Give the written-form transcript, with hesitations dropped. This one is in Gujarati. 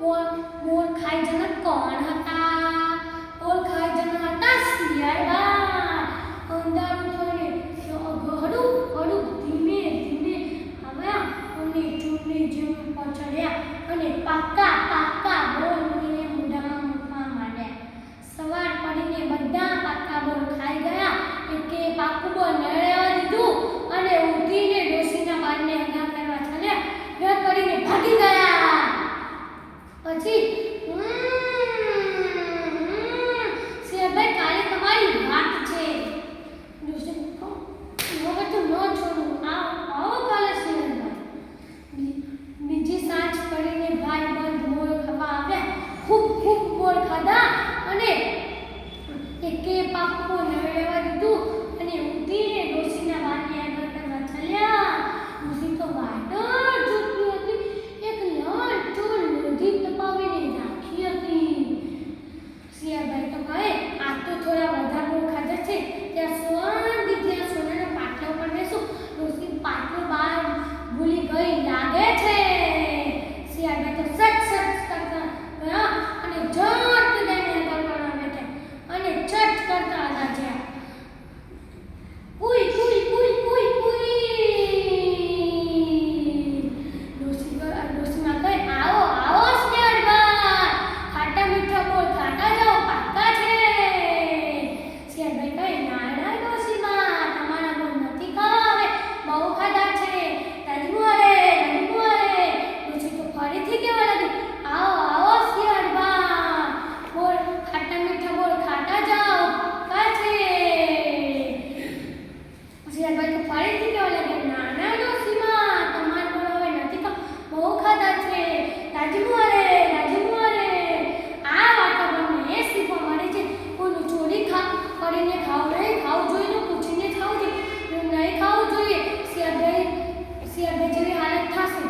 મોર ખાઈ જન કોણ હતા? ઓળખાઈ જન હતા શિયાળબા. અંધારું થઈને હડું હડું ધીમે ધીમે આવ્યા અને ચૂરની જેમ પછડ્યા અને પાક્કા પાક્કા બોલ ઉડીને મોઢામાં મૂકવા માંડ્યા. સવાર પડીને બધા પાક્કા બોલ ખાઈ ગયા. એકે પાક્કું બોલ ન રહેવા દીધું અને ઉઠીને ડોશીના બારને હગા કરવા ચાલ્યા. ન કરીને ભાગી ગયા. પછી શિયાળભાઈ કાલે તમારી વાત છે. ડોશી હવે તો ન છોડું. આવો કાલે શિયાળભાઈ. બીજી સાંજ પડીને ભાઈ બંધ મોર ખાવા આવ્યા. ખૂબ ખૂબ મોર ખાધા અને એકે પાક્કું ન રહેવા દીધું અને ઉઠીને ડોશીના બારને આગળ કરવા ચાલ્યા. ડોશી તો વાટ જોતી હતી. એક લાલચોળ લોઢી તપાવીને રાખી હતી. શિયાળભાઈ તો કહે, આ તો થોડા વધારે મોર ખાધા છે. ત્યાં સોનાના પાટલા ઉપર બેસું. ડોશી પાટલો બહાર ભૂલી ગઈ લાગે છે. શિયાળભાઈ તો સટ કરતા ગયા અને ઝટ લઈને આગળ બેઠા અને છટ કરતા હતા જ્યાં ઉઈ ઉઈ ઉઈ ઉઈ ઉઈ. ડોશીમાં કહે, આવો આવો શિયાળભાઈ, ખાટા મીઠા બોલ ખાતા જાઓ, પાક્કા છે. શિયાળભાઈ કહે, ના ના ડોશીમાં, તમારા બોલ નથી ખાવા, હવે બહુ ખાધા છે. તજમું અરે. ડોશી તો ફરીથી કહેવા લાગી, આવો આવો શિયાળભાઈ, બોલ ખાટા મીઠા બોલ ખાતા જાઓ, પાક્કા છે. શિયાળભાઈ તો ફરીથી કહેવા લાગ્યા, ના ના ડોશીમાં, તમારા બોલ હવે નથી ખાવા, બહુ ખાધા છે. રાજમું અરે. આ વાતો તમને એ શીખવા મળે છે, કોઈનું ચોરી કરીને ખાવું નહીં જોઈએ, પૂછીને ખાવું જોઈએ, નહીં ખાવું જોઈએ. શિયાળભાઈ જેવી હાલત થશે